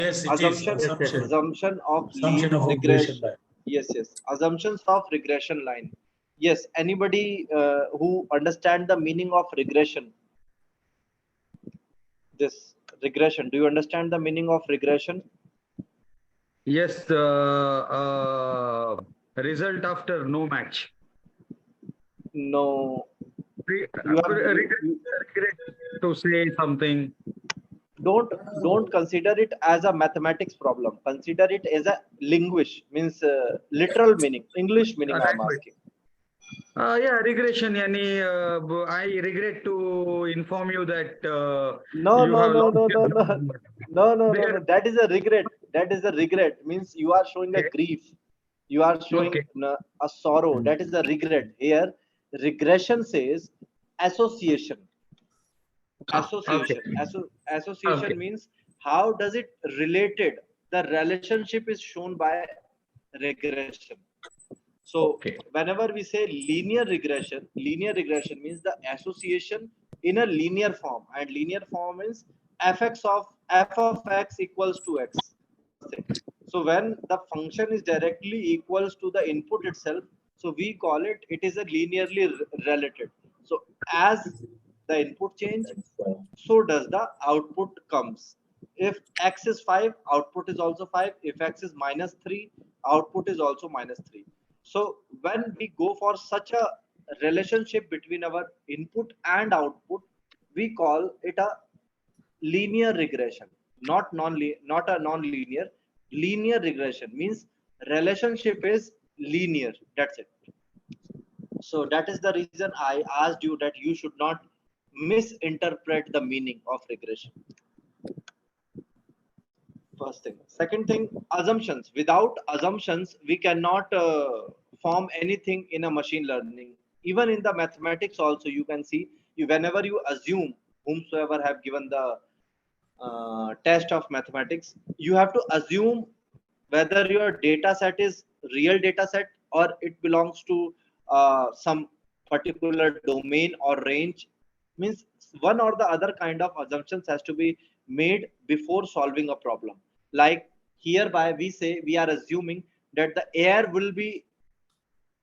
Yes, it is Assumption, assumption. assumption of Assumption of regression. line. Yes, yes. Assumptions of regression line. Yes. Anybody who understand the meaning of regression? This regression. Do you understand the meaning of regression? Yes, result after no match. No. You have Regret to say something. don't consider it as a mathematics problem. Consider it as a linguist, means literal meaning, English meaning. I am asking. Yeah, regression. Yani, I regret to inform you that No, you no, have no, lost no, your no, no, job. no, no, no, There, no. That is a regret. That is a regret. Means you are showing a okay. grief. You are showing Okay. a sorrow. That is a regret. Here, regression says association. Okay. Association. Association Okay. means how does it related? The relationship is shown by regression. So Okay. whenever we say linear regression means the association in a linear form, and linear form is f of x equals to x. First thing. So when the function is directly equals to the input itself, so we call it is a linearly related. So as the input change, so does the output comes. If x is 5, output is also 5. If x is minus 3, output is also minus 3. So when we go for such a relationship between our input and output, we call it a linear regression, not a non-linear. Linear regression means relationship is linear. That's it. So that is the reason I asked you that you should not misinterpret the meaning of regression. First thing. Second thing, assumptions. Without assumptions, we cannot form anything in a machine learning. Even in the mathematics also, you can see, whenever you assume, whomsoever have given the test of mathematics, you have to assume whether your data set is real data set or it belongs to some particular domain or range. Means one or the other kind of assumptions has to be made before solving a problem. Like hereby we say we are assuming that the air will be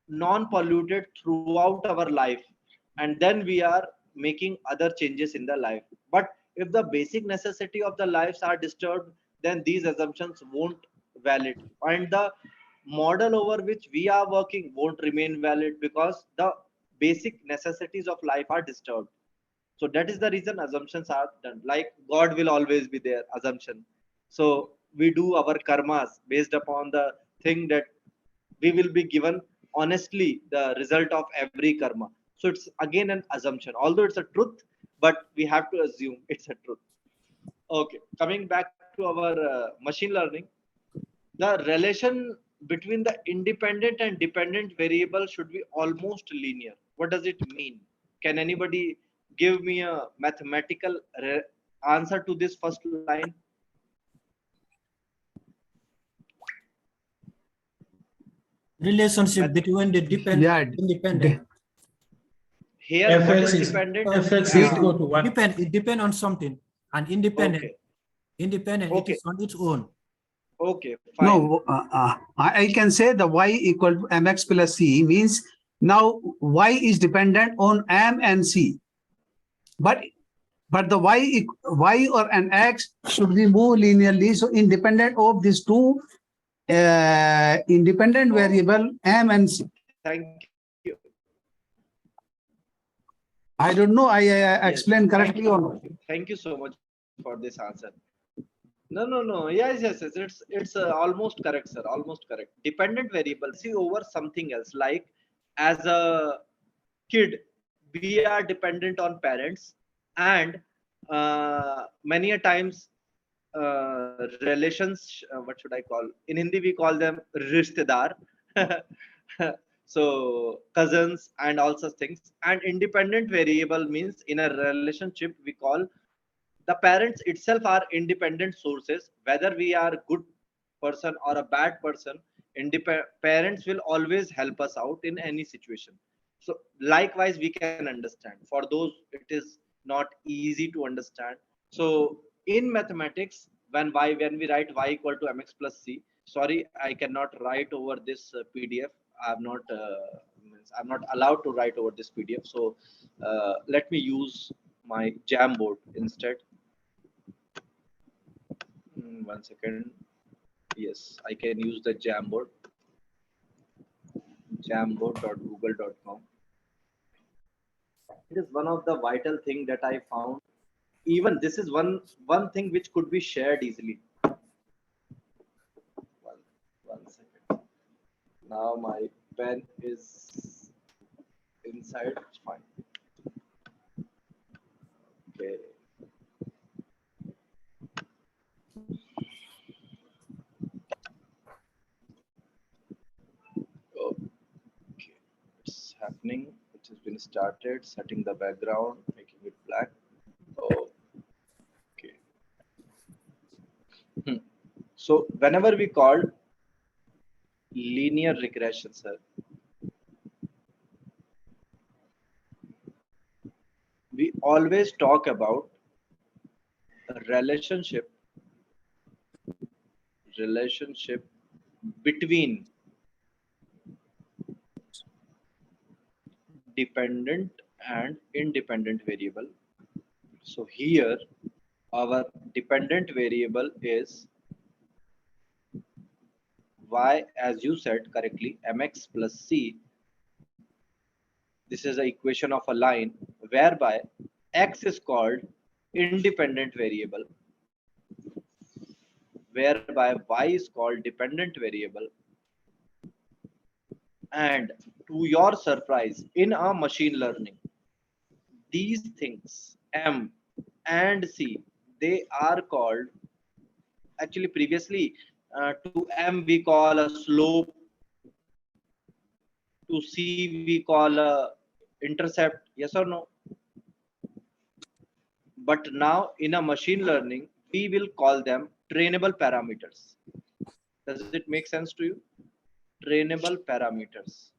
non-polluted throughout our life, and then we are making other changes in the life. But if the basic necessity of the lives are disturbed, then these assumptions won't valid, and the model over which we are working won't remain valid because the basic necessities of life are disturbed. So that is the reason assumptions are done. Like God will always be there, assumption. So we do our karmas based upon the thing that we will be given honestly the result of every karma. So it's again an assumption, although it's a truth, but we have to assume it's a truth. Okay, coming back to our machine learning, the relation between the independent and dependent variable should be almost linear. What does it mean? Can anybody give me a mathematical answer to this first line? Relationship between the independent. Here, what is Fx dependent? is equal to 1. It depends on something. And independent, Okay. it is on its own. Okay, fine. No, I can say the y equal to mx plus c means now y is dependent on m and c, but the y or an x should be moved linearly. So independent of these two independent variable m and c. Thank you. I don't know I Yes, explained correctly or not. Thank you so much for this answer. No. Yes. It's almost correct, sir. Almost correct. Dependent variable see over something else. Like as a kid, we are dependent on parents, and many a times relations. What should I call? In Hindi, we call them rishtedar. So cousins and all such things. And independent variable means in a relationship we call the parents itself are independent sources. Whether we are good person or a bad person, parents will always help us out in any situation. So likewise we can understand. For those it is not easy to understand. So in mathematics, when we write y equal to mx plus c. Sorry, I cannot write over this PDF. I'm not allowed to write over this PDF. So let me use my Jamboard instead. One second. Yes, I can use the Jamboard. Jamboard.google.com. It is one of the vital thing that I found. Even this is one thing which could be shared easily. One second. Now my pen is inside. It's fine. Okay. Okay. It's happening. It has been started. Setting the background, making it black. Okay. So whenever we call linear regression, sir, we always talk about a relationship between dependent and independent variable. So here our dependent variable is y, as you said correctly, mx plus c. This is the equation of a line whereby x is called independent variable, whereby y is called dependent variable. And to your surprise, in our machine learning, these things m and c, they are called, actually previously to m we call a slope, to c we call a intercept, yes or no? But now in a machine learning, we will call them trainable parameters. Does it make sense to you? Trainable parameters.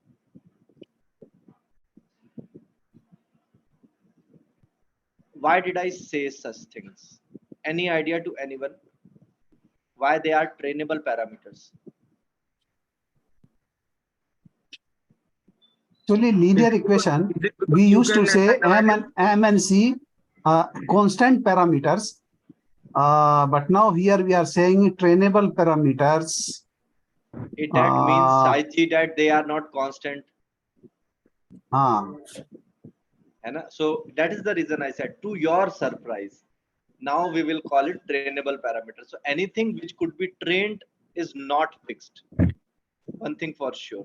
Why did I say such things? Any idea to anyone? Why they are trainable parameters? Actually, linear equation, we used to say m and c constant parameters. But now here we are saying trainable parameters. That means I see that they are not constant. So that is the reason I said, to your surprise, now we will call it trainable parameter. So anything which could be trained is not fixed. One thing for sure.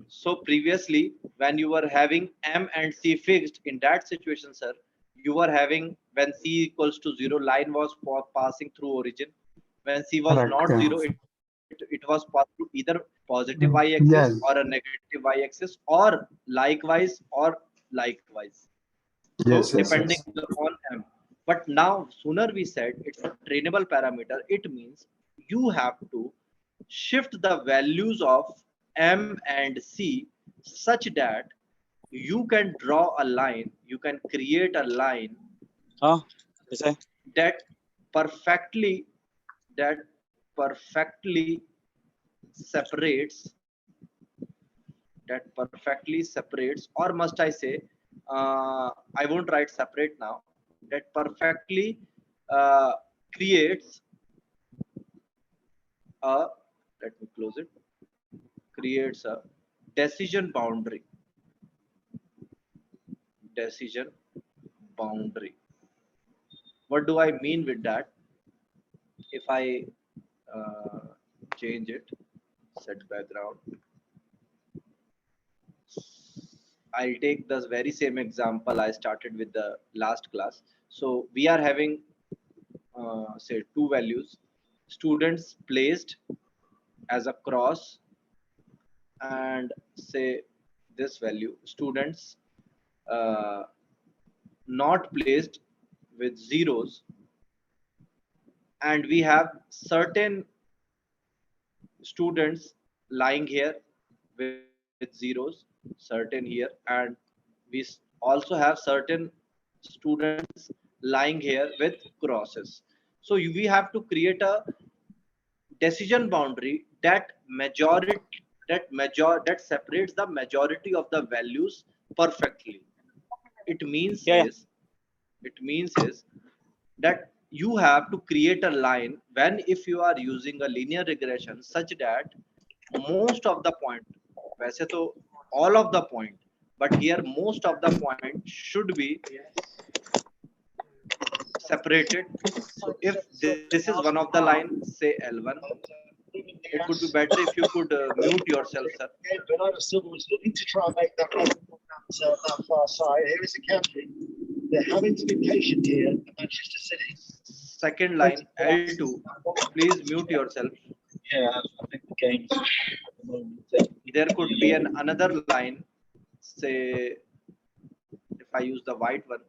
So previously, when you were having m and c fixed, in that situation, sir, you were having, when c equals to 0, line was passing through origin. When c was not 0, it was passed through either positive y-axis or a negative y-axis, or likewise. So depending on m. But now, sooner we said it's a trainable parameter. It means you have to shift the values of m and c such that you can draw a line, you can create a line that perfectly separates, or must I say, I won't write separate now, that perfectly creates a, let me close it, creates a decision boundary. What do I mean with that? If I change it, set background, I'll take the very same example I started with the last class. So we are having say two values, students placed as a cross, and say this value, students not placed with zeros, and we have certain students lying here with zeros, certain here, and we also have certain students lying here with crosses. So we have to create a decision boundary that separates the majority of the values perfectly. It means is that you have to create a line when if you are using a linear regression such that most of the point, वैसे तो all of the point, but here most of the point should be separated. So if this is one of the line, say L1, it would be better if you could mute yourself, sir. But I was looking to try and make that that far side. Here is the county. They have intimidation here at Manchester City. Second line, L2. Please mute yourself. Yeah, I think the game's at the moment. There could be another line, say, if I use the white one,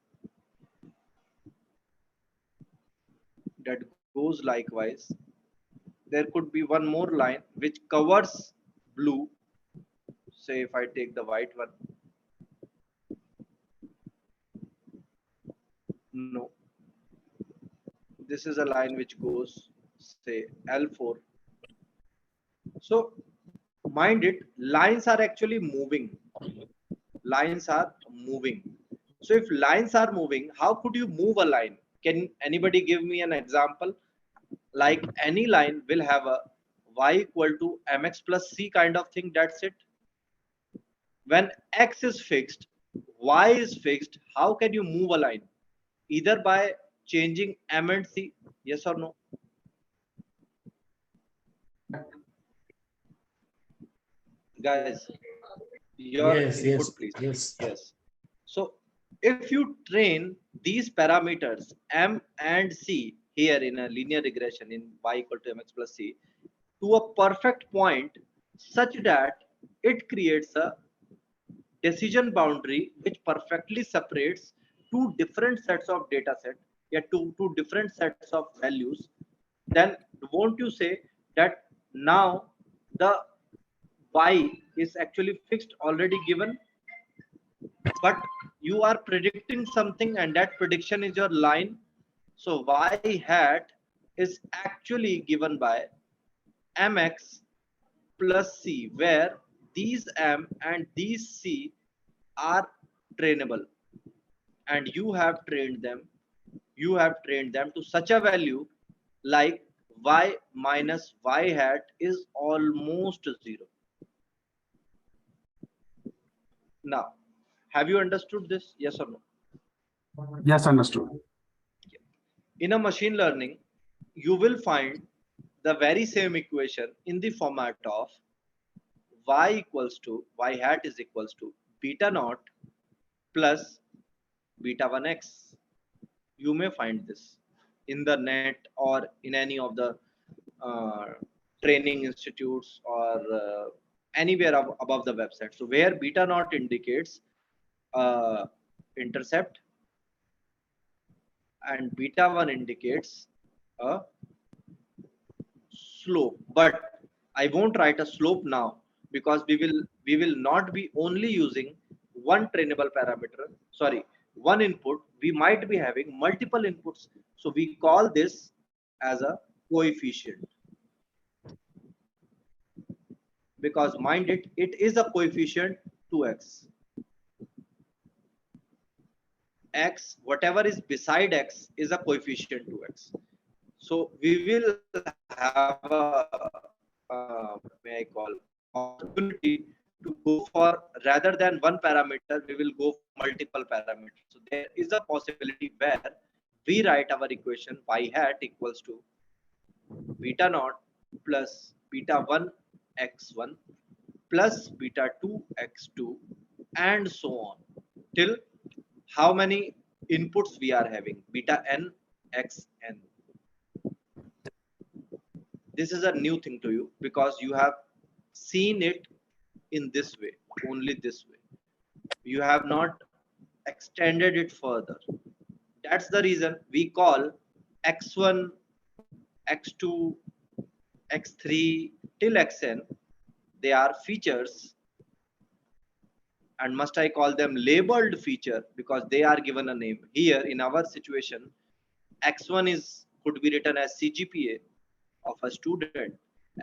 that goes likewise. There could be one more line which covers blue. Say if I take the white one. No. This is a line which goes, say, L4. So mind it, lines are actually moving. Lines are moving. So if lines are moving, how could you move a line? Can anybody give me an example? Like any line will have a y equal to mx plus c kind of thing. That's it. When x is fixed, y is fixed, how can you move a line? Either by changing m and c, yes or no? Guys, your input, please. Yes. So if you train these parameters m and c here in a linear regression in y equal to mx plus c to a perfect point such that it creates a decision boundary which perfectly separates two different sets of data set, two different sets of values, then won't you say that now the y is actually fixed, already given, but you are predicting something and that prediction is your line. So y hat is actually given by mx plus c, where these m and these c are trainable, and you have trained them to such a value like y minus y hat is almost 0. Now, have you understood this? Yes or no? Yes, understood. In a machine learning, you will find the very same equation in the format of y hat is equals to beta naught plus beta 1x. You may find this in the net or in any of the training institutes or anywhere above the website. So where beta naught indicates intercept and beta 1 indicates a slope, but I won't write a slope now because we will not be only using one trainable parameter, sorry, one input. We might be having multiple inputs, so we call this as a coefficient, because mind it, it is a coefficient 2x. X, whatever is beside x, is a coefficient 2x. So we will have a may I call opportunity to go for, rather than one parameter, we will go for multiple parameters. So there is a possibility where we write our equation y hat equals to beta naught plus beta 1 x1 plus beta 2 x2 and so on till how many inputs we are having, beta n xn. This is a new thing to you because you have seen it in this way, only this way. You have not extended it further. That's the reason we call x1, x2, x3 till xn. They are features, and must I call them labeled feature because they are given a name. Here in our situation, x1 is could be written as CGPA of a student.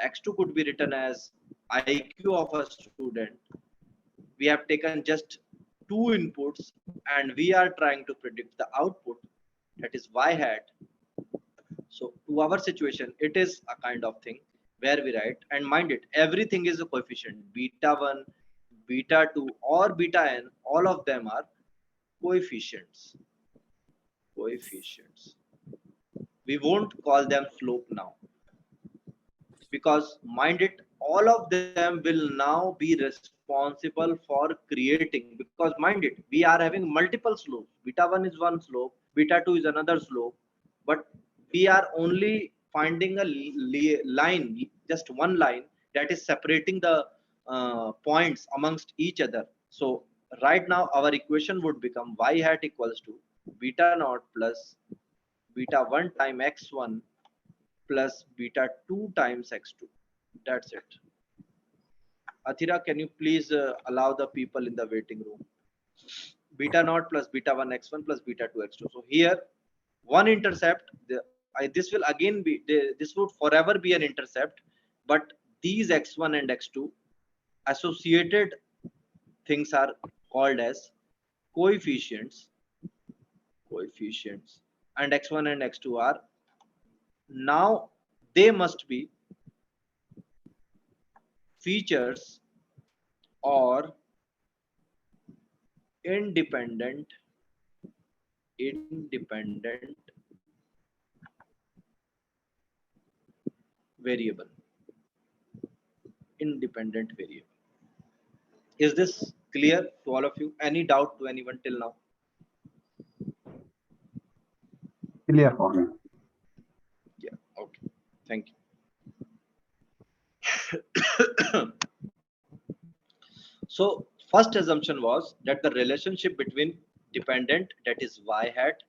X2 could be written as IQ of a student. We have taken just two inputs and we are trying to predict the output, that is y hat. So to our situation, it is a kind of thing where we write, and mind it, everything is a coefficient, beta 1, beta 2 or beta n, all of them are coefficients. We won't call them slope now, because mind it, all of them will now be responsible for creating, because mind it, we are having multiple slopes. Beta 1 is one slope, beta 2 is another slope, but we are only finding a line, just one line that is separating the points amongst each other. So right now our equation would become y hat equals to beta naught plus beta 1 times x1 plus beta 2 times x2. That's it. Athira, can you please allow the people in the waiting room? Beta naught plus beta 1 x1 plus beta 2 x2. So here, one intercept, this will again be, this would forever be an intercept, but these x1 and x2 associated things are called as coefficients, and x1 and x2 are, now they must be features or independent variable. Is this clear to all of you? Any doubt to anyone till now? Clear for me. Yeah, okay, thank you. So first assumption was that the relationship between dependent, that is y hat,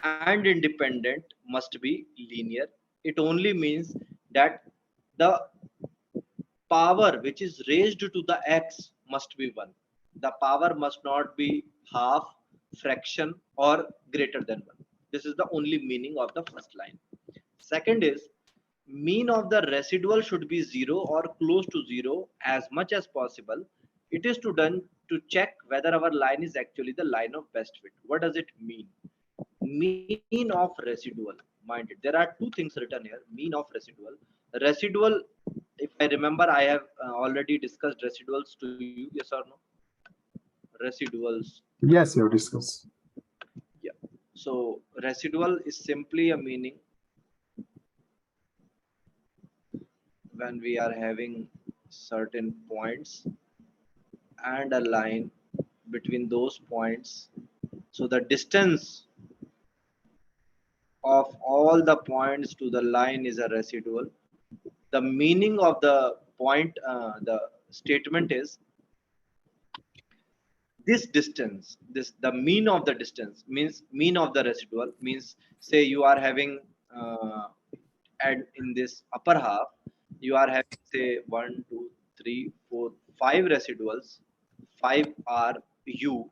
and independent must be linear. It only means that the power which is raised to the x must be 1. The power must not be half, fraction or greater than 1. This is the only meaning of the first line. Second is, mean of the residual should be 0 or close to 0 as much as possible. It is done to check whether our line is actually the line of best fit. What does it mean? Mean of residual. Mind it, there are two things written here. Mean of residual. Residual, if I remember, I have already discussed residuals to you. Yes or no? Residuals. Yes, you discuss. Yeah. So residual is simply a meaning when we are having certain points and a line between those points. So the distance of all the points to the line is a residual. The meaning of the point, the statement is this distance, the mean of the distance means mean of the residual means, say you are having and in this upper half you are having say 1 2 3 4 5 residuals, 5 are u,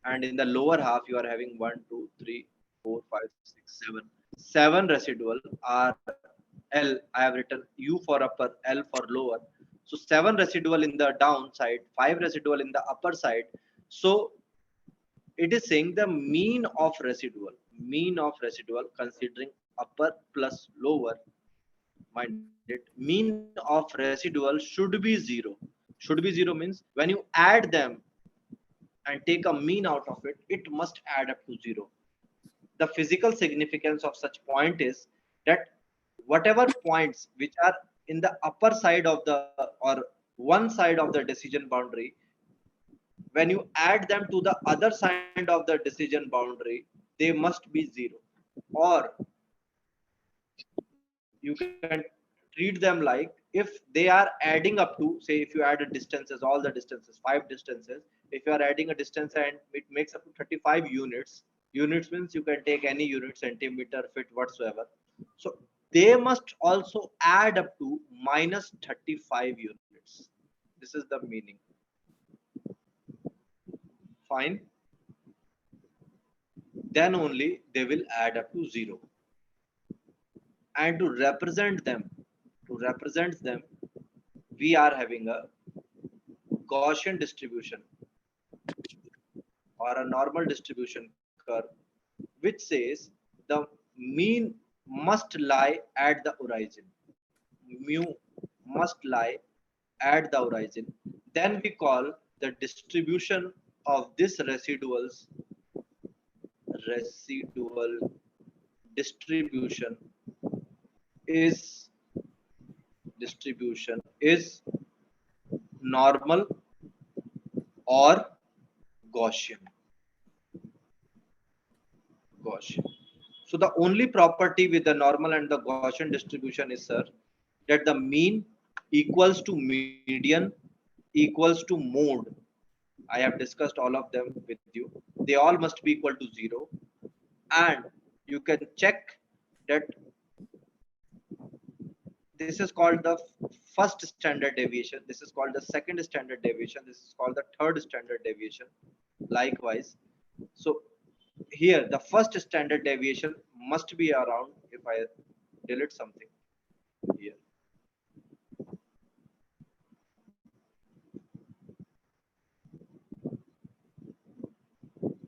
and in the lower half you are having 1 2 3 4 5 6 7 7 residual are L. I have written U for upper, L for lower. So 7 residual in the downside, 5 residual in the upper side. So it is saying the mean of residual considering upper plus lower. Mind it, mean of residual should be 0. Should be 0 means when you add them and take a mean out of it, it must add up to 0. The physical significance of such point is that whatever points which are in the upper side of the or one side of the decision boundary, when you add them to the other side of the decision boundary, they must be 0. Or you can treat them like if they are adding up to, say if you add a distances, all the distances, 5 distances, if you are adding a distance and it makes up to 35 units. Units means you can take any unit, centimeter, feet, whatsoever. So they must also add up to minus 35 units. This is the meaning. Fine. Then only they will add up to 0. and to represent them, we are having a Gaussian distribution or a normal distribution curve, which says the mean must lie at the origin. Mu must lie at the origin. Then we call the distribution of this residual distribution is normal or Gaussian. So the only property with the normal and the Gaussian distribution is, sir, that the mean equals to median equals to mode. I have discussed all of them with you. They all must be equal to 0. And you can check that this is called the first standard deviation. This is called the second standard deviation. This is called the third standard deviation. Likewise. So here the first standard deviation must be around, if I delete something here,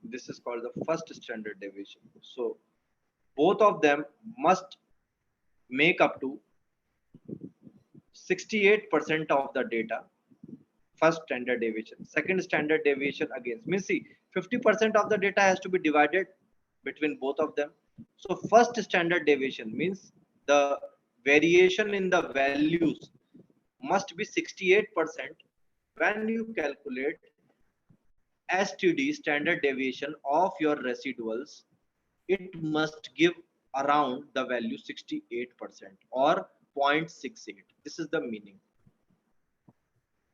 this is called the first standard deviation. So both of them must make up to 68% of the data. First standard deviation, second standard deviation again means, see, 50% of the data has to be divided between both of them. So first standard deviation means the variation in the values must be 68% when you calculate STD, standard deviation of your residuals. It must give around the value 68% or 0.68. This is the meaning.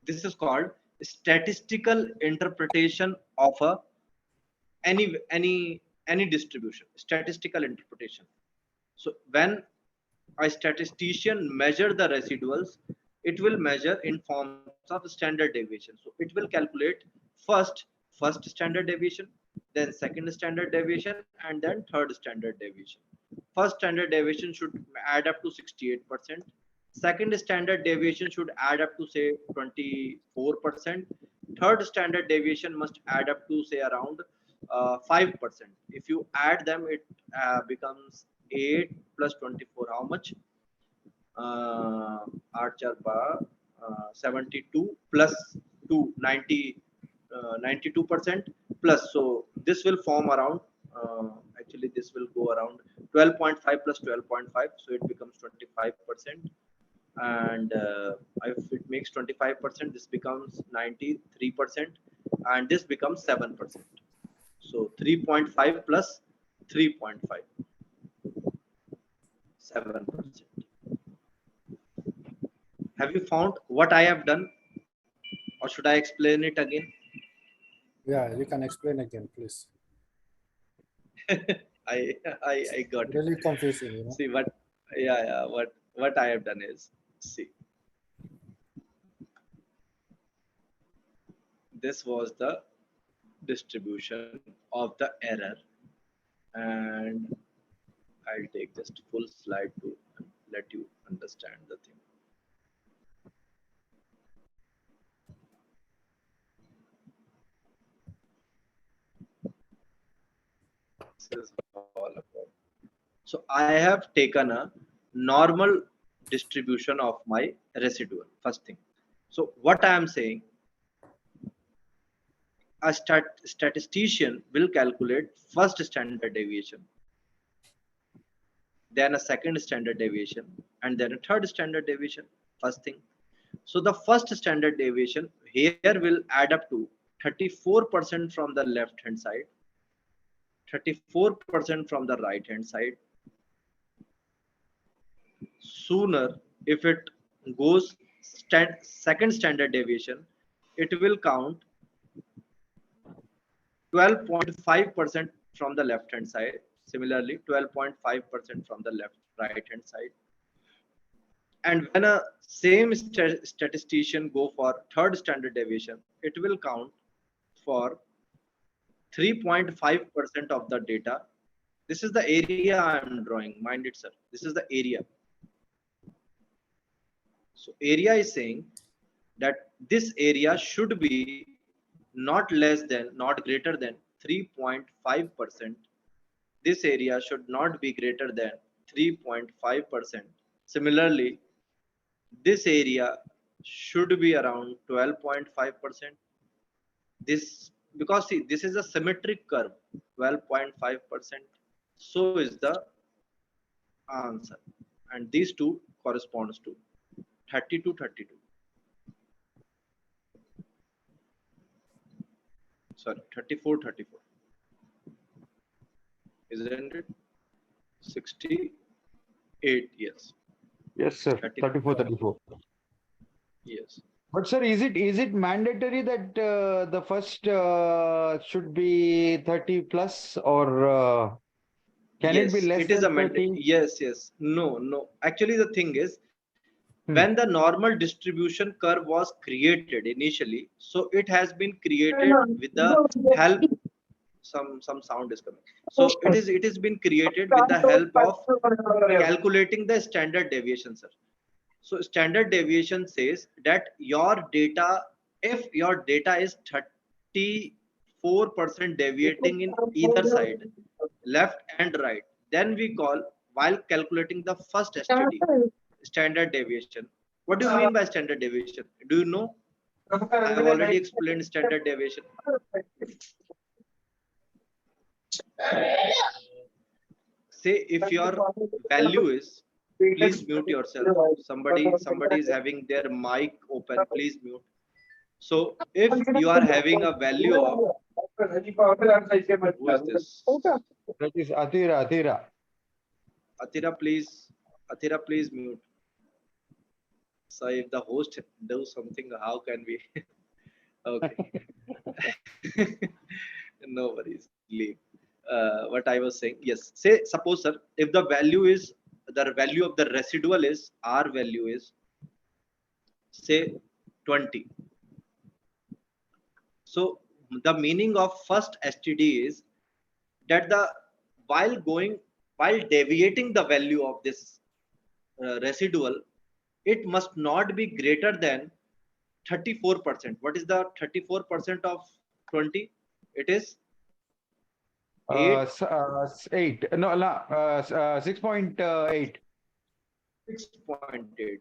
This is called statistical interpretation of a any distribution. Statistical interpretation. So when a statistician measure the residuals, it will measure in forms of standard deviation. So it will calculate first standard deviation, then second standard deviation, and then third standard deviation. First standard deviation should add up to 68%. Second standard deviation should add up to say 24%. Third standard deviation must add up to say around 5%. If you add them, it becomes 8 plus 24. How much? 72 plus 2, 90, 92% plus. So this will form around, actually this will go around 12.5 plus 12.5. So it becomes 25%. And if it makes 25%, this becomes 93%, and this becomes 7%. So 3.5 plus 3.5, 7%. Have you found what I have done, or should I explain it again? Yeah, you can explain again, please. I got really it. confusing, you know. See what I have done is, see, this was the distribution of the error, and I'll take just full slide to let you understand the thing. This is all about. So I have taken a normal distribution of my residual, first thing. So what I am saying, a statistician will calculate first standard deviation, then a second standard deviation, and then a third standard deviation, first thing. So the first standard deviation here will add up to 34% from the left hand side, 34% from the right hand side. Sooner, if it goes second standard deviation, it will count 12.5% from the left hand side. Similarly, 12.5% from the right hand side. And when a same statistician go for third standard deviation, it will count for 3.5% of the data This is the area I am drawing. Mind it, sir. This is the area. So area is saying that this area should be not less than, not greater than 3.5%. This area should not be greater than 3.5%. Similarly, this area should be around 12.5%. This, because see, this is a symmetric curve, 12.5%. So is the answer. And these two corresponds to 32, 32. Sorry, 34, 34. Isn't it? 68, yes. Yes, sir. 34, 34. Yes. But sir, is it mandatory that the first should be 30 plus, or can Yes, it be less it is a than mandate. 30? Yes, yes. No, no. Actually, the thing is, Hmm. when the normal distribution curve was created initially, so it has been created with the help, some sound is coming. So it is been created with the help of calculating the standard deviation, sir. So standard deviation says that your data, if your data is 34% deviating in either side, left and right, then we call, while calculating the first STD, standard deviation. What do you mean by standard deviation? Do you know? I have already explained standard deviation. Say if your value is, please mute yourself. Somebody is having their mic open. Please mute. So if you are having a value of, who is this? That is Atira. Atira, please mute. So if the host does something, how can we? Okay. No worries. Leave. What I was saying, yes. Say, suppose, sir, if the value is, the value of the residual is, R value is, say, 20. So the meaning of first STD is that the, while deviating the value of this residual, it must not be greater than 34%. What is the 34% of 20? It is 8. 8. No, 6.8. 6.8.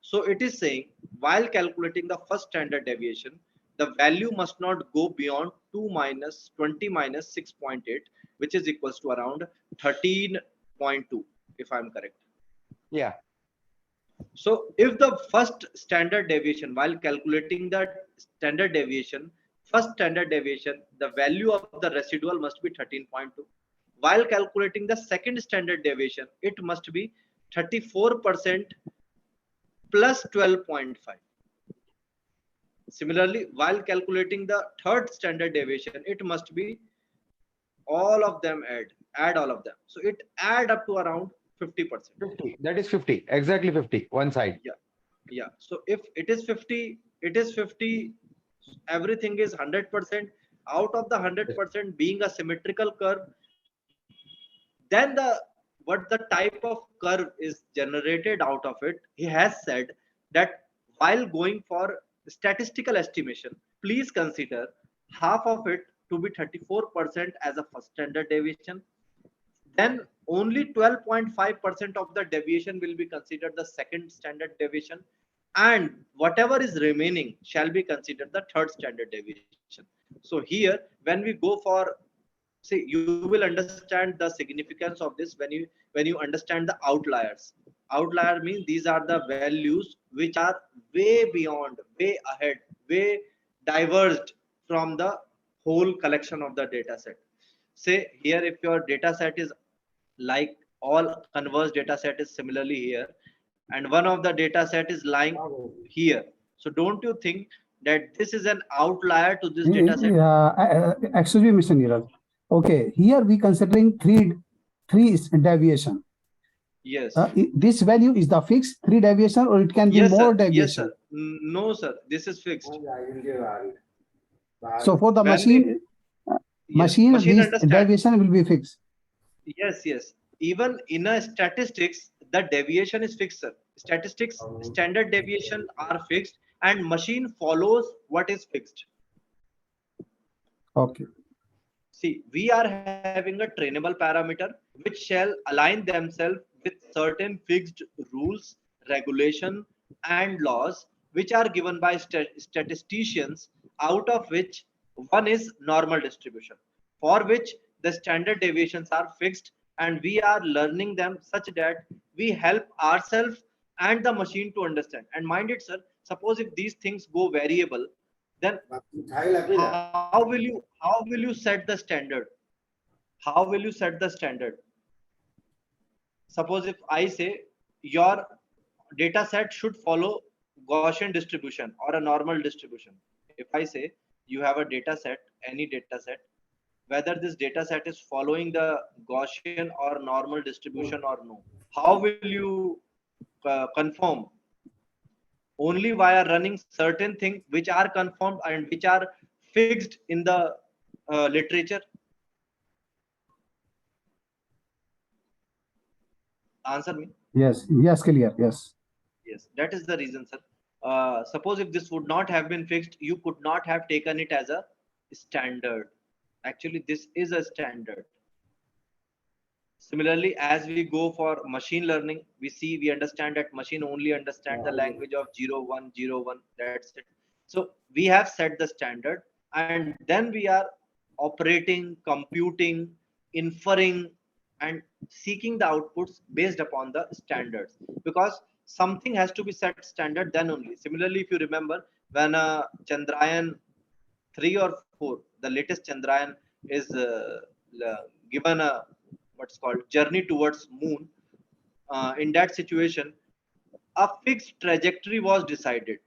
So it is saying, while calculating the first standard deviation, the value must not go beyond 20 minus 6.8, which is equals to around 13.2, if I'm correct. Yeah. So if the first standard deviation, while calculating that standard deviation, first standard deviation, the value of the residual must be 13.2. While calculating the second standard deviation, it must be 34% plus 12.5. Similarly, while calculating the third standard deviation, it must be all of them add all of them. So it add up to around 50%. 50. That is 50. Exactly 50. One side. Yeah. Yeah. So if it is 50, it is 50. Everything is 100%. Out of the 100% being a symmetrical curve, then what the type of curve is generated out of it, he has said that while going for statistical estimation, please consider half of it to be 34% as a first standard deviation. Then only 12.5% of the deviation will be considered the second standard deviation, and whatever is remaining shall be considered the third standard deviation. So here, when we go for, see, you will understand the significance of this when you understand the outliers. Outlier means these are the values which are way beyond, way ahead, way diverged from the whole collection of the data set. Say here, if your data set is like all converged data set is similarly here, and one of the data set is lying here. So don't you think that this is an outlier to this data set? Excuse me, Mr. Neeraj. Okay, here we considering three deviation. Yes. This value is the fixed 3 deviation, or it can be Yes, more sir. deviation. Yes, sir. No, sir. This is fixed. So for the When machine, machine this understand. deviation will be fixed. Yes, yes. Even in a statistics, the deviation is fixed, sir. Statistics, standard deviation are fixed and machine follows what is fixed. Okay. See, we are having a trainable parameter which shall align themselves with certain fixed rules, regulation, and laws which are given by statisticians, out of which one is normal distribution, for which the standard deviations are fixed, and we are learning them such that we help ourselves and the machine to understand. And mind it, sir, suppose if these things go variable, then how will you set the standard? How will you set the standard? Suppose if I say your data set should follow Gaussian distribution or a normal distribution. If I say you have a data set, any data set, whether this data set is following the Gaussian or normal distribution or no, how will you confirm? Only via running certain things which are confirmed and which are fixed in the literature. Answer me. Yes. Yes. Clear. Yes. Yes, that is the reason, sir. Suppose if this would not have been fixed, you could not have taken it as a standard. Actually, this is a standard. Similarly, as we go for machine learning, we understand that machine only understand the language of 0 1 0 1. That's it. So we have set the standard, and then we are operating, computing, inferring, and seeking the outputs based upon the standards, because something has to be set standard, then only. Similarly, if you remember, when Chandrayaan 3 or 4, the latest Chandrayaan is given a what's called journey towards moon. In that situation, a fixed trajectory was decided,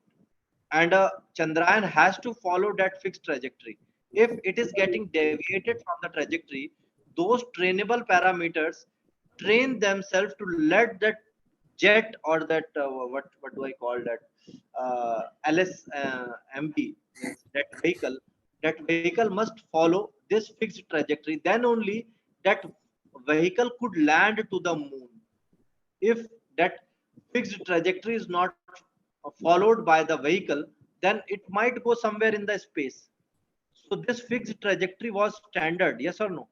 and Chandrayaan has to follow that fixed trajectory. If it is getting deviated from the trajectory, those trainable parameters train themselves to let that jet or that what do I call that LSMB, means that vehicle must follow this fixed trajectory. Then only that vehicle could land to the moon. If that fixed trajectory is not followed by the vehicle, then it might go somewhere in the space. So this fixed trajectory was standard, yes or no?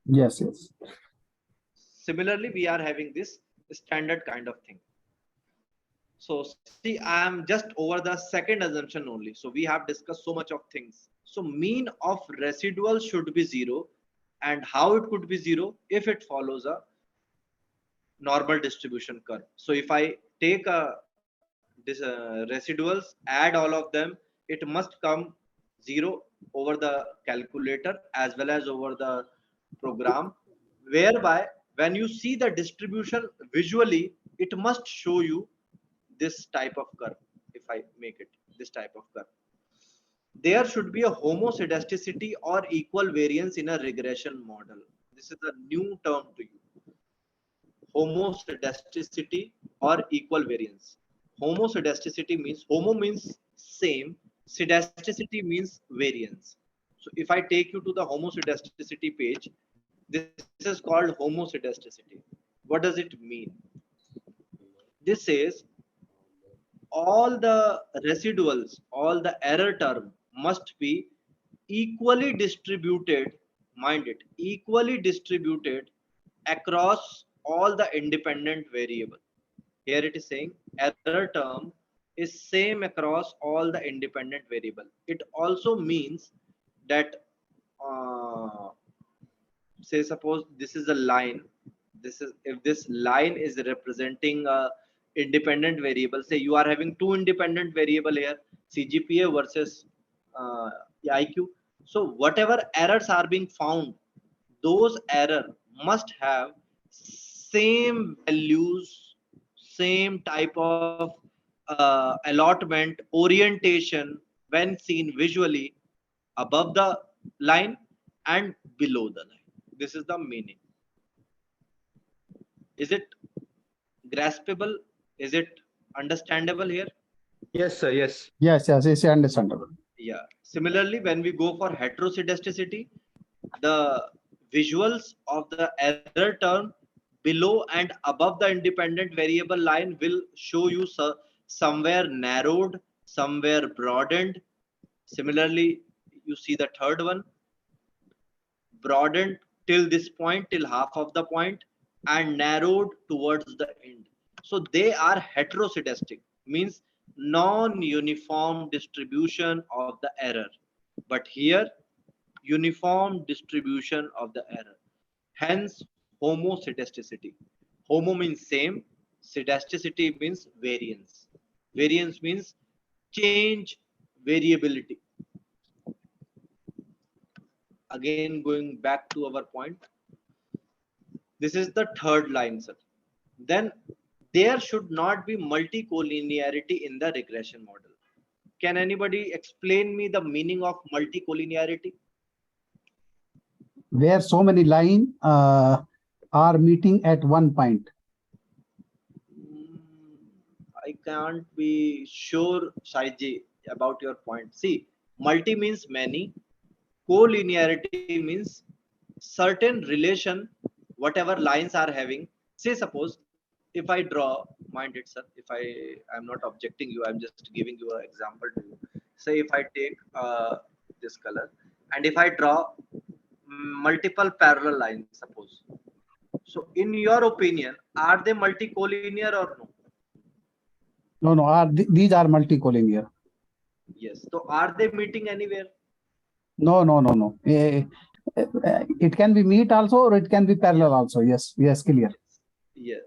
Yes. Yes. Similarly, we are having this standard kind of thing. So see, I am just over the second assumption only. So we have discussed so much of things. So mean of residual should be 0. And how it could be 0? If it follows a normal distribution curve. So if I take residuals, add all of them, it must come 0 over the calculator as well as over the program, whereby when you see the distribution visually, it must show you this type of curve. If I make it this type of curve, there should be a homoscedasticity or equal variance in a regression model. This is a new term to you. Homoscedasticity or equal variance. Homoscedasticity means homo means same, cedasticity means variance. So if I take you to the homoscedasticity page, this is called homoscedasticity. What does it mean? This says all the residuals, all the error term must be equally distributed, mind it, equally distributed across all the independent variable. Here it is saying error term is same across all the independent variable. It also means that say suppose this is a line, this is, if this line is representing a independent variable, say you are having two independent variable here, CGPA versus uh, IQ. So whatever errors are being found, those error must have same values, same type of allotment, orientation when seen visually above the line and below the line. This is the meaning. Is it graspable? Is it understandable here? Yes, sir. Yes. Yes. Yes. It's understandable. Yeah. Similarly, when we go for heteroscedasticity, the visuals of the error term below and above the independent variable line will show you somewhere narrowed, somewhere broadened. Similarly, you see the third one, broadened till this point, till half of the point, and narrowed towards the end. So they are heteroscedastic, means non-uniform distribution of the error. But here, uniform distribution of the error. Hence, homoscedasticity. Homo means same, cedasticity means variance. Variance means change, variability. Again, going back to our point, this is the third line, sir. Then there should not be multicollinearity in the regression model. Can anybody explain me the meaning of multicollinearity? Where so many lines are meeting at one point. I can't be sure, Shaiji, about your point. See, multi means many, collinearity means certain relation, whatever lines are having. Say, suppose if I draw, mind it, sir, if I'm not objecting you, I'm just giving you an example to you. Say, if I take this color and if I draw multiple parallel lines, suppose. So, in your opinion, are they multicollinear or no? No, these are multicollinear. Yes. So, are they meeting anywhere? No. It can be meet also, or it can be parallel also. Yes, clear. Yeah.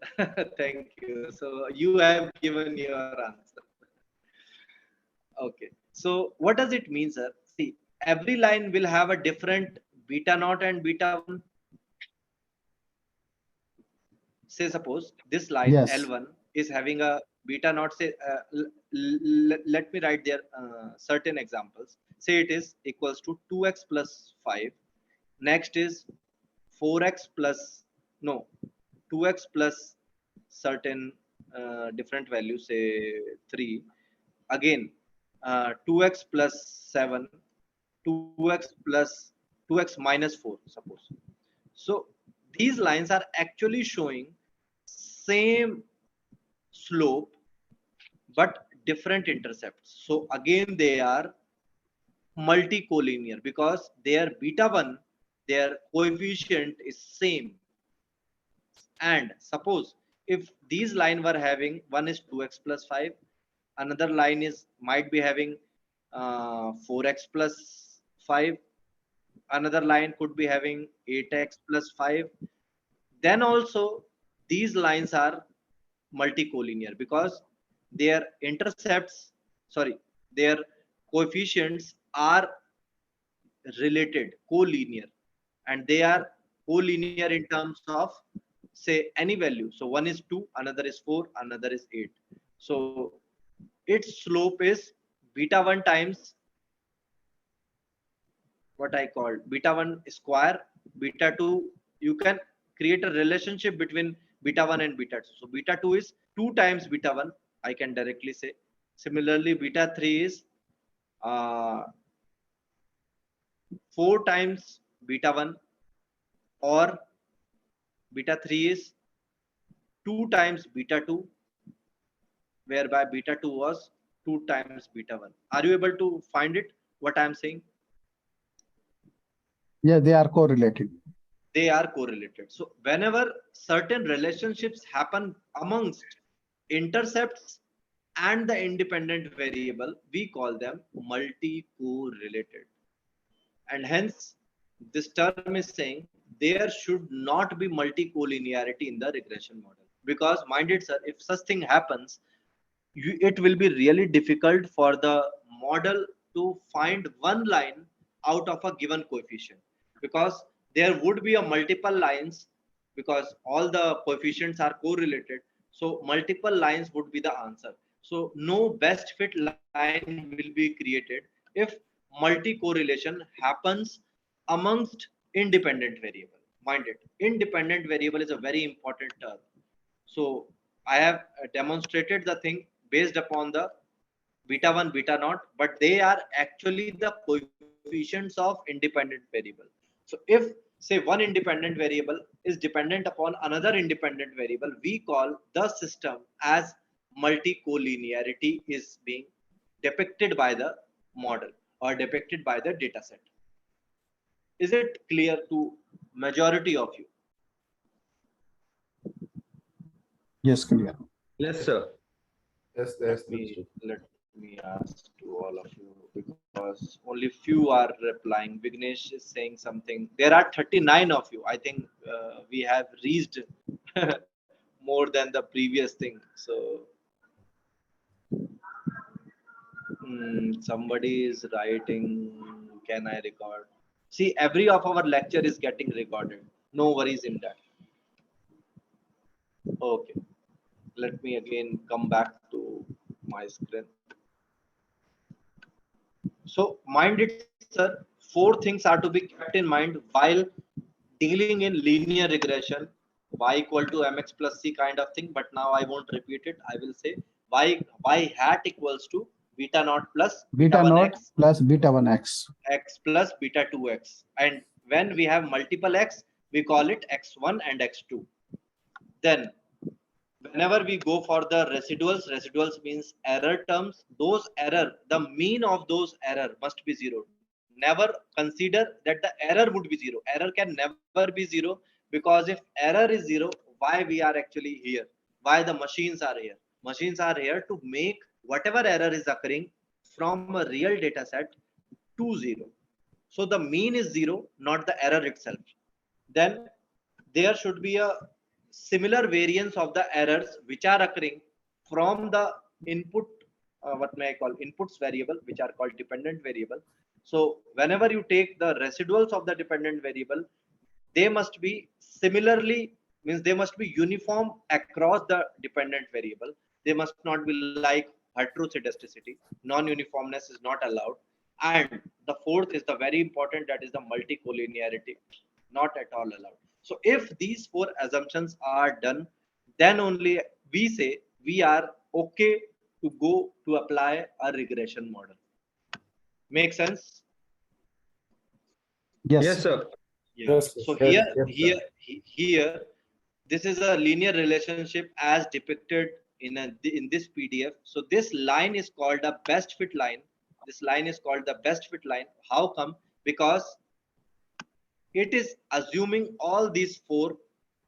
Thank you. So you have given your answer. Okay. So what does it mean, sir? See, every line will have a different beta naught and beta 1. Say, suppose this line Yes. L1 is having a beta naught. Say, let me write there certain examples. Say it is equals to 2x plus 5. Next is 4x plus, no, 2x plus certain different value, say 3. Again, 2x plus 7, 2x plus 2x minus 4, suppose. So these lines are actually showing same slope but different intercepts. So again, they are multicollinear because their beta 1, their coefficient is same. And suppose if these line were having, one is 2x plus 5, another line is might be having 4x plus 5, another line could be having 8x plus 5, then also these lines are multicollinear because their intercepts, sorry, their coefficients are related, collinear, and they are collinear in terms of, say, any value. So one is 2, another is 4, another is 8. So its slope is beta 1 times what I call beta 1 square, beta 2. You can create a relationship between beta 1 and beta 2. So beta 2 is 2 times beta 1, I can directly say. Similarly, beta 3 is 4 times beta 1, or beta 3 is 2 times beta 2, whereby beta 2 was 2 times beta 1. Are you able to find it, what I am saying? Yeah, they are correlated. They are correlated. So whenever certain relationships happen amongst intercepts and the independent variable, we call them multi-correlated. And hence, this term is saying there should not be multicollinearity in the regression model. Because mind it, sir, if such thing happens, it will be really difficult for the model to find one line out of a given coefficient, because there would be a multiple lines, because all the coefficients are correlated. So multiple lines would be the answer. So no best fit line will be created if multi-correlation happens amongst independent variable. Mind it, independent variable is a very important term. So I have demonstrated the thing based upon the beta 1, beta naught, but they are actually the coefficients of independent variable. So if say one independent variable is dependent upon another independent variable, we call the system as multi-collinearity is being depicted by the model or depicted by the data set. Is it clear to majority of you? Yes, clear. Yes, sir. Yes, Let me ask to all of you, because only few are replying. Vignesh is saying something. There are 39 of you. I think we have reached more than the previous thing. So somebody is writing, can I record? See, every of our lecture is getting recorded. No worries in that. Okay. Let me again come back to my screen. So mind it, sir, 4 things are to be kept in mind while dealing in linear regression, y equal to mx plus c kind of thing. But now I won't repeat it. I will say y hat equals to beta naught plus Beta naught 1x, plus beta 1x. x plus beta 2x. And when we have multiple x, we call it x1 and x2. Then whenever we go for the residuals means error terms, those error, the mean of those error must be 0. Never consider that the error would be 0. Error can never be 0, because if error is 0, why we are actually here? Why the machines are here? Machines are here to make whatever error is occurring from a real data set to 0. So the mean is 0, not the error itself. Then there should be a similar variance of the errors which are occurring from the input, what may I call inputs variable, which are called dependent variable. So whenever you take the residuals of the dependent variable, they must be similarly, means they must be uniform across the dependent variable. They must not be like heteroscedasticity. Non-uniformness is not allowed. And the fourth is the very important, that is the multi-collinearity, not at all allowed. So if these 4 assumptions are done, then only we say we are okay to go to apply a regression model. Make sense? Yes. Yes, sir. Yeah. Yes, So yes, here, this is a linear relationship as depicted in this PDF. So this line is called a best fit line. This line is called the best fit line. How come? Because it is assuming all these 4,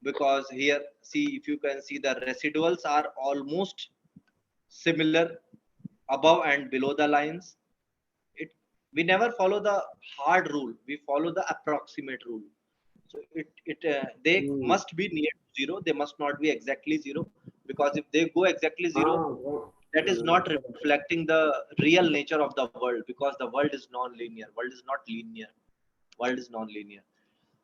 because here, see, if you can see, the residuals are almost similar above and below the lines. We never follow the hard rule, we follow the approximate rule. So they must be near to 0, they must not be exactly 0, because if they go exactly 0, that is not reflecting the real nature of the world, because the world is non-linear. World is not linear. World is non-linear.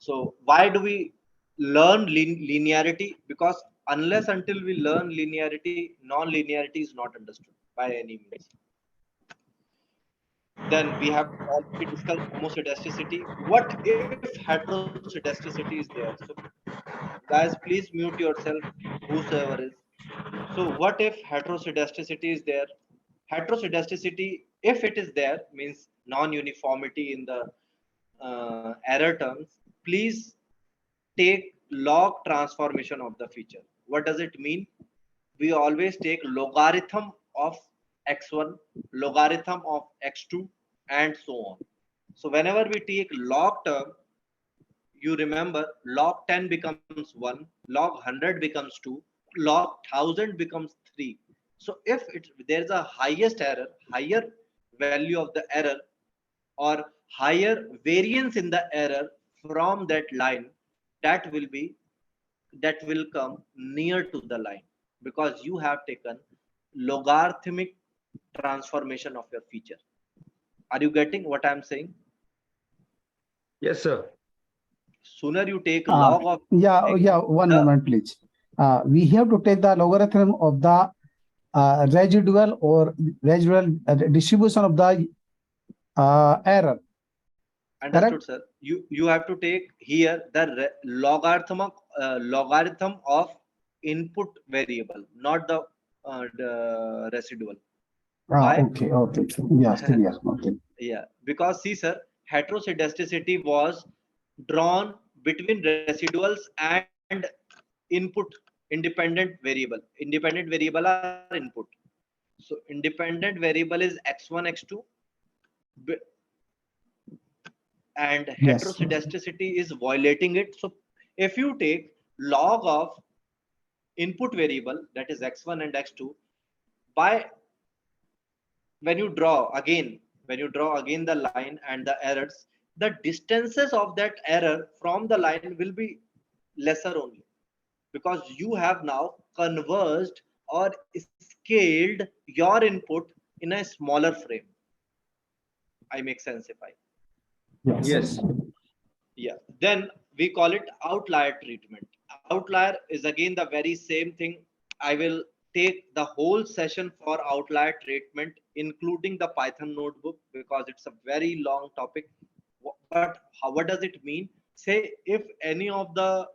So why do we learn linearity? Because unless until we learn linearity, non-linearity is not understood by any means. Then we have already discussed homoscedasticity. What if heteroscedasticity is there? So guys, please mute yourself, whosoever is. So what if heteroscedasticity is there? Heteroscedasticity, if it is there, means non-uniformity in the error terms. Please take log transformation of the feature. What does it mean? We always take logarithm of x1, logarithm of x2, and so on. So whenever we take log term, you remember log 10 becomes 1, log 100 becomes 2, log 1000 becomes 3. So if there's a highest error, higher value of the error, or higher variance in the error from that line, that will come near to the line, because you have taken logarithmic transformation of your feature. Are you getting what I'm saying? Yes, sir. Sooner you take log of one moment please. We have to take the logarithm of the residual distribution of the error. Understood, correct? sir. You have to take here the logarithm of input variable, not the residual. Why? Okay. Yes, clear. Okay. Yeah, because see, sir, heteroscedasticity was drawn between residuals and input independent variable. Independent variable are input. So independent variable is x1, x2, and Yes. heteroscedasticity is violating it. So if you take log of input variable, that is x1 and x2, by when you draw again the line and the errors, the distances of that error from the line will be lesser only, because you have now converged or scaled your input in a smaller frame. I make sense if I. Yes. Yeah. Then we call it outlier treatment. Outlier is again the very same thing. I will take the whole session for outlier treatment, including the Python notebook, because it's a very long topic. But what does it mean? Say if any of the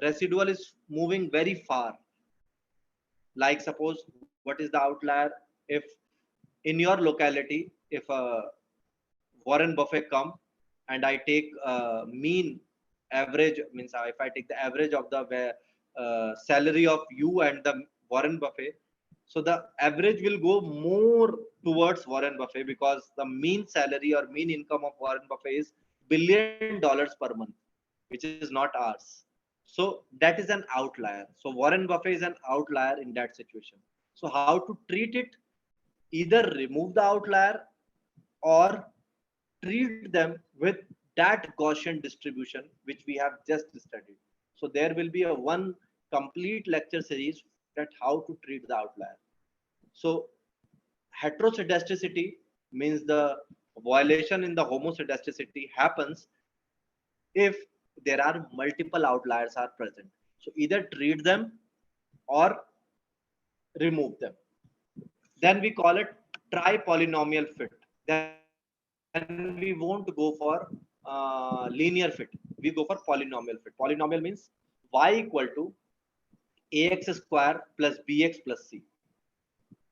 residual is moving very far, like suppose, what is the outlier? If in your locality, if Warren Buffett come and I take mean average, means if I take the average of the salary of you and the Warren Buffett, so the average will go more towards Warren Buffett, because the mean salary or mean income of Warren Buffett is $1 billion per month, which is not ours. So that is an outlier. So Warren Buffett is an outlier in that situation. So how to treat it? Either remove the outlier or treat them with that Gaussian distribution which we have just studied. So there will be a one complete lecture series that how to treat the outlier. So heteroscedasticity means the violation in the homoscedasticity happens if there are multiple outliers are present. So either treat them or remove them. Then we call it tri-polynomial fit. Then we won't go for linear fit. We go for polynomial fit. Polynomial means y equal to ax square plus bx plus c.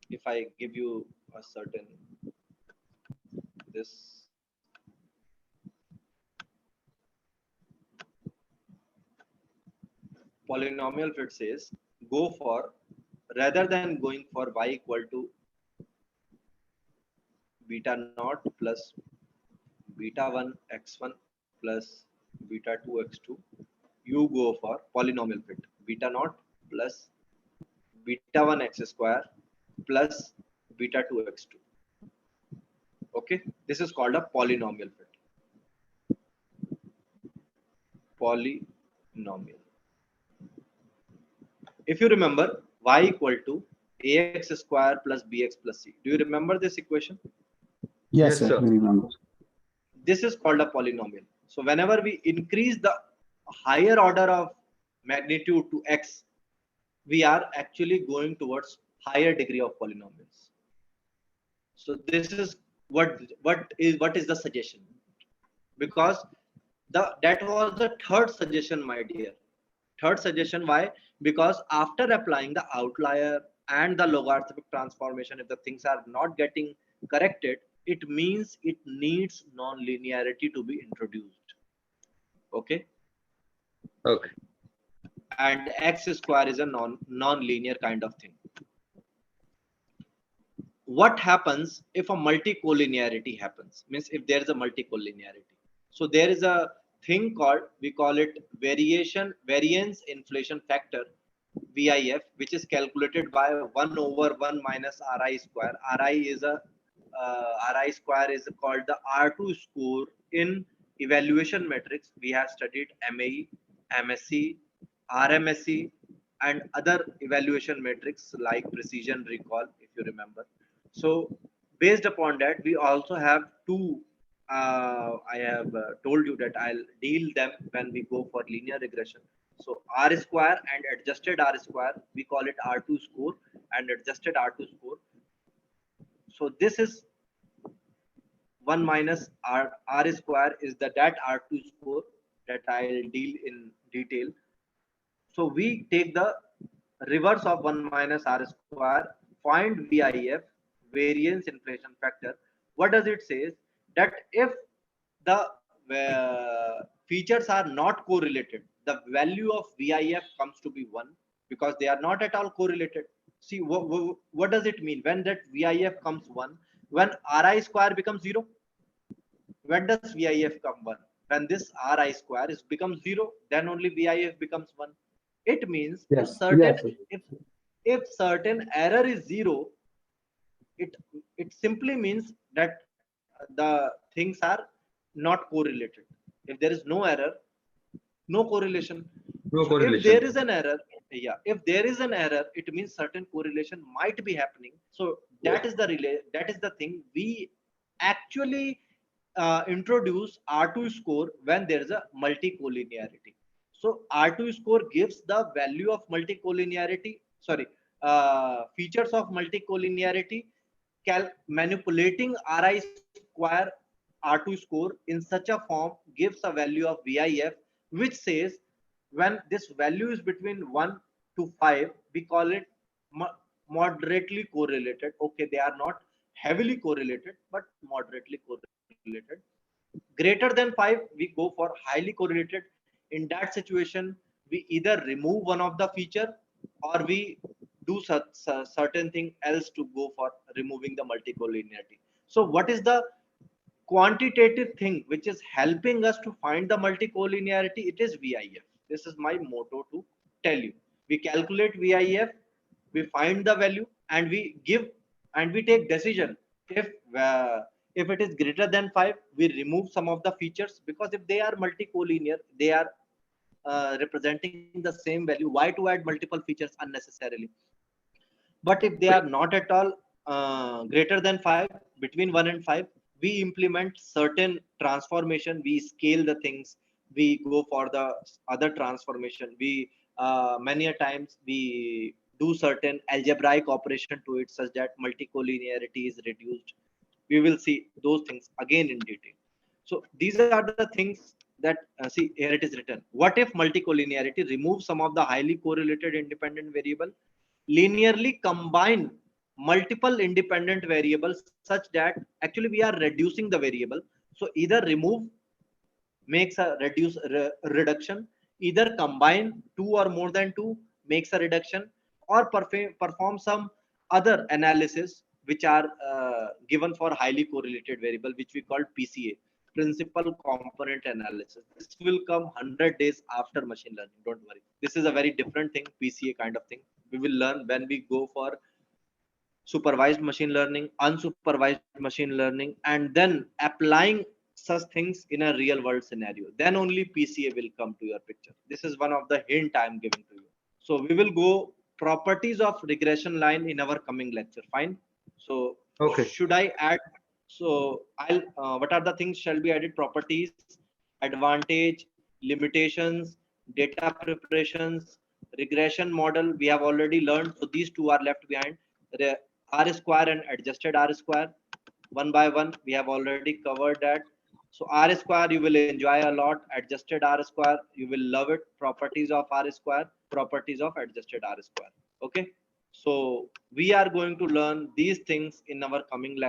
If I give you a certain this polynomial fit says, go for, rather than going for y equal to beta naught plus beta 1 x1 plus beta 2 x2, you go for polynomial fit, beta naught plus beta 1 x square plus beta 2 x2. Okay, this is called a polynomial fit. Polynomial. If you remember, y equal to ax square plus bx plus c. Do you remember this equation? Yes, sir. We remember. This is called a polynomial. So whenever we increase the higher order of magnitude to x, we are actually going towards higher degree of polynomials. So this is what is the suggestion, because that was the third suggestion, my dear. Third suggestion. Why? Because after applying the outlier and the logarithmic transformation, if the things are not getting corrected, it means it needs non-linearity to be introduced. Okay. Okay. And x square is a non-linear kind of thing. What happens if a multicollinearity happens? Means if there is a multicollinearity. So there is a thing called, we call it variance inflation factor, VIF, which is calculated by 1 over 1 minus RI square. RI square is called the R2 score in evaluation metrics. We have studied MAE, MSc, RMSc, and other evaluation metrics like precision recall, if you remember. So based upon that, we also have two. I have told you that I'll deal them when we go for linear regression. So R square and adjusted R square, we call it R2 score and adjusted R2 score. So this is 1 minus R square is that R2 score that I'll deal in detail. So we take the reverse of 1 minus R square, find VIF, variance inflation factor. What does it say? That if the features are not correlated, the value of VIF comes to be 1 because they are not at all correlated. See, what does it mean when that VIF comes 1? When RI square becomes 0? When does VIF come 1? When this RI square is becomes 0, then only VIF becomes 1. It means Yes. certain, Yes. if certain error is 0, it simply means that the things are not correlated. If there is no error, no correlation. No So if correlation. there is an error, yeah, if there is an error, it means certain correlation might be happening. So that is the relay, that is the thing we actually introduce R2 score when there is a multicollinearity. So R2 score gives the value of multicollinearity, sorry, features of multicollinearity, manipulating RI square R2 score in such a form gives a value of VIF, which says when this value is between 1 to 5, we call it moderately correlated. Okay, they are not heavily correlated, but moderately correlated. Greater than 5, we go for highly correlated. In that situation, we either remove one of the feature or we do certain thing else to go for removing the multicollinearity. So what is the quantitative thing which is helping us to find the multicollinearity? It is VIF. This is my motto to tell you. We calculate VIF, we find the value, and we give and we take decision. If it is greater than 5, we remove some of the features, because if they are multicollinear, they are representing the same value. Why to add multiple features unnecessarily? But if they are not at all greater than 5, between 1 and 5, we implement certain transformation, we scale the things, we go for the other transformation, we many a times we do certain algebraic operation to it such that multicollinearity is reduced. We will see those things again in detail. So these are the things that see here it is written. What if multicollinearity removes some of the highly correlated independent variable, linearly combine multiple independent variables such that actually we are reducing the variable? So either remove makes a reduction, either combine two or more than two makes a reduction, or perform some other analysis which are given for highly correlated variable, which we call PCA, principal component analysis. This will come 100 days after machine learning, don't worry. This is a very different thing, PCA kind of thing we will learn when we go for supervised machine learning, unsupervised machine learning, and then applying such things in a real world scenario. Then only PCA will come to your picture. This is one of the hint I am giving to you. So we will go properties of regression line in our coming lecture. Fine. So Okay. should I add? So I'll. What are the things shall be added? Properties, advantage, limitations, data preparations, regression model. We have already learned. So these two are left behind. The R square and adjusted R square. One by one, we have already covered that. So R square you will enjoy a lot. Adjusted R square you will love it. Properties of R square, properties of adjusted R square. Okay. So we are going to learn these things in our coming lecture.